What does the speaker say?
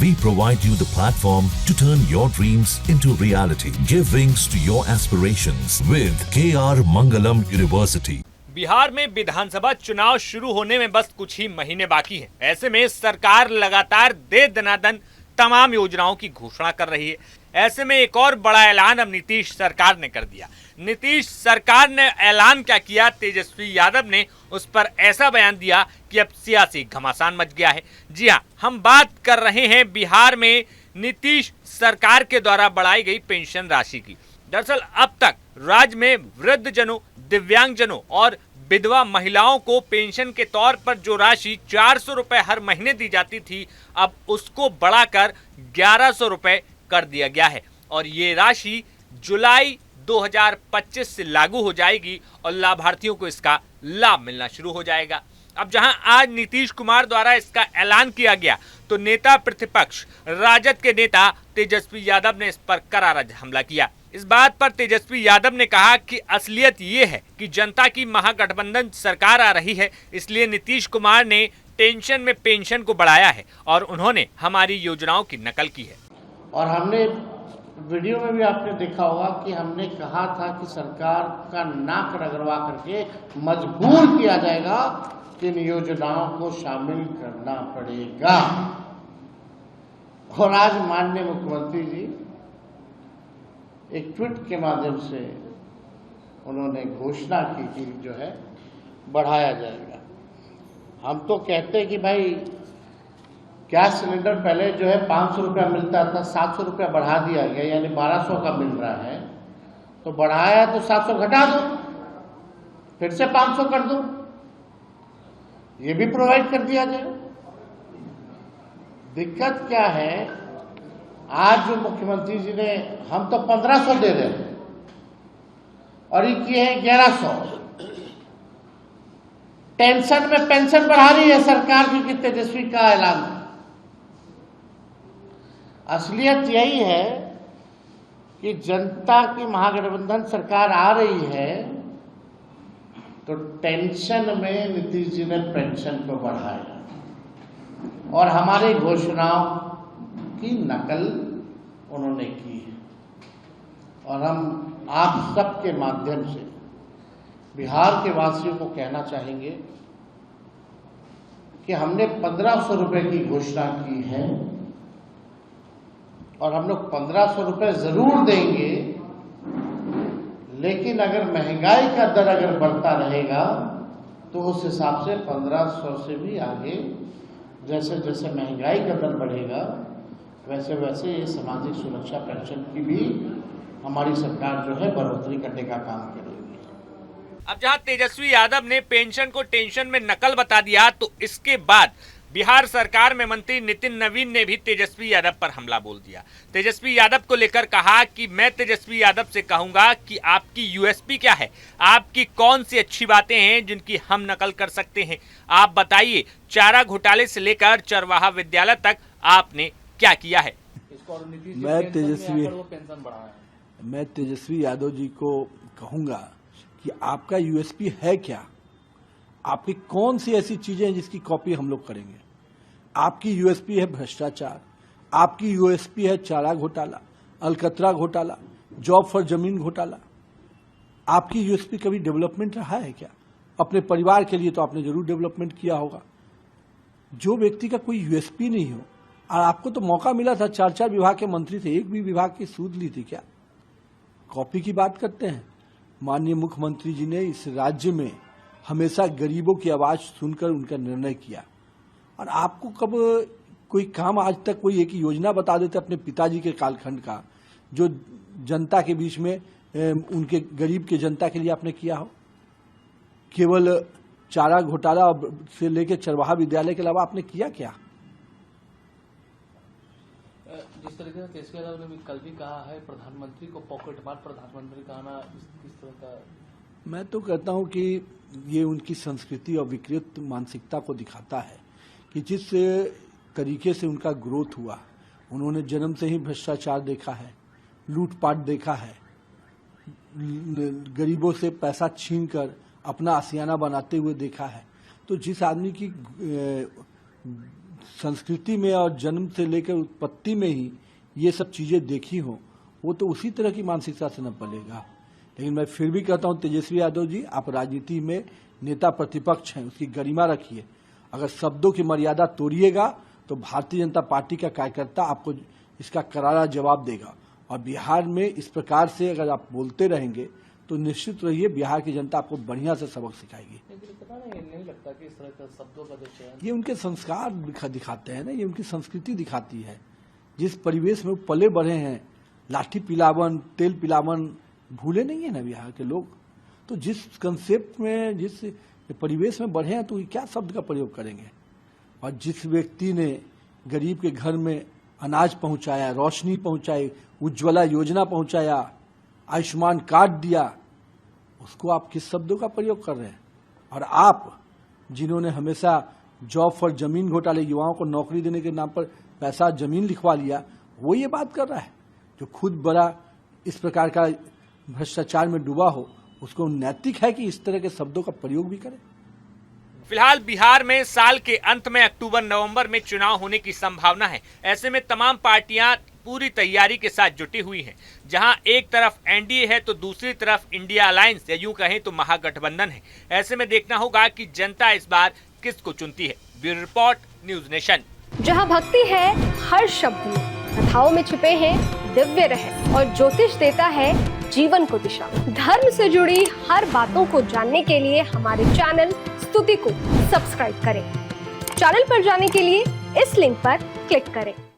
We provide you the platform to turn your dreams into reality. Give wings to your aspirations with KR Mangalam University. Bihar में विधानसभा चुनाव शुरू होने में बस कुछ ही महीने बाकी हैं। ऐसे में सरकार लगातार दे दनादन तमाम योजनाओं की घोषणा कर रही है। ऐसे में एक और बड़ा ऐलान अब नीतीश सरकार ने कर दिया। नीतीश सरकार ने ऐलान क्या किया, तेजस्वी यादव ने उस पर ऐसा बयान दिया कि अब सियासी घमासान मच गया है। जी हां, हम बात कर रहे हैं बिहार में नीतीश सरकार के द्वारा बढ़ाई गई पेंशन राशि की। दरअसल अब तक राज्य में वृद्धजनों, दिव्यांगजनों और विधवा महिलाओं को पेंशन के तौर पर जो राशि 400 रुपए हर महीने दी जाती थी, अब उसको बढ़ाकर 1100 रुपए कर दिया गया है और ये राशि जुलाई 2025 से लागू हो जाएगी और लाभार्थियों को इसका लाभ मिलना शुरू हो जाएगा। अब जहां आज नीतीश कुमार द्वारा इसका ऐलान किया गया, तो नेता प्रतिपक्ष राजद के नेता तेजस्वी यादव ने इस पर करारा हमला किया। इस बात पर तेजस्वी यादव ने कहा कि असलियत ये है कि जनता की महागठबंधन सरकार आ रही है, इसलिए नीतीश कुमार ने टेंशन में पेंशन को बढ़ाया है और उन्होंने हमारी योजनाओं की नकल की है। और हमने वीडियो में भी आपने देखा होगा कि हमने कहा था कि सरकार का नाक रगड़वा करके मजबूर किया जाएगा कि इन योजनाओं को शामिल करना पड़ेगा। और आज माननीय मुख्यमंत्री जी एक ट्वीट के माध्यम से उन्होंने घोषणा की कि जो है बढ़ाया जाएगा। हम तो कहते हैं कि भाई गैस सिलेंडर पहले जो है 500 रुपया मिलता था, 700 रुपया बढ़ा दिया गया, यानी 1200 का मिल रहा है। तो बढ़ाया तो 700 घटा दो, फिर से 500 कर दो, ये भी प्रोवाइड कर दिया जाए। दिक्कत क्या है, आज जो मुख्यमंत्री जी ने, हम तो 1500 दे रहे हैं और ये किए हैं 1100। टेंशन में पेंशन बढ़ा रही है सरकार क्योंकि तेजस्वी का ऐलान। असलियत यही है कि जनता की महागठबंधन सरकार आ रही है, तो टेंशन में नीतीश जी ने पेंशन को बढ़ाया और हमारी घोषणाओं की नकल उन्होंने की है। और हम आप सबके माध्यम से बिहार के वासियों को कहना चाहेंगे कि हमने 1500 रुपए की घोषणा की है और हम लोग 1500 रुपए जरूर देंगे, लेकिन अगर महंगाई का दर अगर बढ़ता रहेगा तो उस हिसाब से 1500 से भी आगे, जैसे जैसे महंगाई का दर बढ़ेगा वैसे वैसे ये सामाजिक सुरक्षा पेंशन की भी हमारी सरकार जो है बढ़ोतरी करने का काम करेगी। अब जहां तेजस्वी यादव ने पेंशन को टेंशन में नकल बता दिया, तो इसके बाद बिहार सरकार में मंत्री नितिन नवीन ने भी तेजस्वी यादव पर हमला बोल दिया। तेजस्वी यादव को लेकर कहा कि मैं तेजस्वी यादव से कहूंगा कि आपकी यूएसपी क्या है, आपकी कौन सी अच्छी बातें हैं जिनकी हम नकल कर सकते हैं, आप बताइए। चारा घोटाले से लेकर चरवाहा विद्यालय तक आपने क्या किया है। मैं तेजस्वी यादव जी को कहूंगा कि आपका यूएसपी है क्या, आपकी कौन सी ऐसी चीजें हैं जिसकी कॉपी हम लोग करेंगे। आपकी यूएसपी है भ्रष्टाचार, आपकी यूएसपी है चारा घोटाला, अलकतरा घोटाला, जॉब फॉर जमीन घोटाला। आपकी यूएसपी कभी डेवलपमेंट रहा है क्या? अपने परिवार के लिए तो आपने जरूर डेवलपमेंट किया होगा। जो व्यक्ति का कोई यूएसपी नहीं हो, और आपको तो मौका मिला था, 4 विभाग के मंत्री थे, एक भी विभाग की सूद ली थी क्या? कॉपी की बात करते हैं। माननीय मुख्यमंत्री जी ने इस राज्य में हमेशा गरीबों की आवाज सुनकर उनका निर्णय किया। और आपको कब कोई काम आज तक कोई एक योजना बता देते अपने पिताजी के कालखंड का, जो जनता के बीच में उनके गरीब के जनता के लिए आपने किया हो? केवल चारा घोटाला से लेकर चरवाहा विद्यालय के अलावा आपने किया क्या? जिस तरीके से तेजस्वी यादव ने कल भी कहा है, प्रधानमंत्री को पॉकेट मार प्रधानमंत्री कहना, किस तरह का? मैं तो कहता हूं कि ये उनकी संस्कृति और विकृत मानसिकता को दिखाता है कि जिस तरीके से उनका ग्रोथ हुआ, उन्होंने जन्म से ही भ्रष्टाचार देखा है, लूटपाट देखा है, गरीबों से पैसा छीनकर अपना आशियाना बनाते हुए देखा है। तो जिस आदमी की संस्कृति में और जन्म से लेकर उत्पत्ति में ही ये सब चीजें देखी हो, वो तो उसी तरह की मानसिकता से न पलेगा। लेकिन मैं फिर भी कहता हूं तेजस्वी यादव जी, आप राजनीति में नेता प्रतिपक्ष हैं, उसकी गरिमा रखिए। अगर शब्दों की मर्यादा तोड़िएगा तो भारतीय जनता पार्टी का कार्यकर्ता आपको इसका करारा जवाब देगा। और बिहार में इस प्रकार से अगर आप बोलते रहेंगे तो निश्चित रहिए बिहार की जनता आपको बढ़िया से सबक सिखाएगी। नहीं लगता कि इस तरह का शब्दों का जो चयन, ये उनके संस्कार दिखाते हैं ना, ये उनकी संस्कृति दिखाती है। जिस परिवेश में वो पले बढ़े हैं, लाठी पिलावन, तेल पिलावन भूले नहीं है ना बिहार के लोग। तो जिस कंसेप्ट में, जिस परिवेश में बढ़े हैं, तो क्या शब्द का प्रयोग करेंगे। और जिस व्यक्ति ने गरीब के घर में अनाज पहुंचाया, रोशनी पहुंचाई, उज्ज्वला योजना पहुंचाया, आयुष्मान कार्ड दिया, उसको आप किस शब्दों का प्रयोग कर रहे हैं। और आप जिन्होंने हमेशा जॉब फॉर जमीन घोटाले, युवाओं को नौकरी देने के नाम पर पैसा जमीन लिखवा लिया, वो ये बात कर रहा है। जो खुद बड़ा इस प्रकार का भ्रष्टाचार में डूबा हो, उसको नैतिक है कि इस तरह के शब्दों का प्रयोग भी करे। फिलहाल बिहार में साल के अंत में अक्टूबर-नवंबर में चुनाव होने की संभावना है। ऐसे में तमाम पार्टियां पूरी तैयारी के साथ जुटी हुई हैं। जहां एक तरफ एनडीए है तो दूसरी तरफ इंडिया अलायंस या यूं कहें तो महागठबंधन है। ऐसे में देखना होगा कि जनता इस बार किसको चुनती है। Bureau report, news nation. जहां भक्ति है हर शब्द में, कथाओं में छिपे हैं दिव्य रहस्य और ज्योतिष देता है जीवन को दिशा। धर्म से जुड़ी हर बातों को जानने के लिए हमारे चैनल स्तुति को सब्सक्राइब करें। चैनल पर जाने के लिए इस लिंक पर क्लिक करें।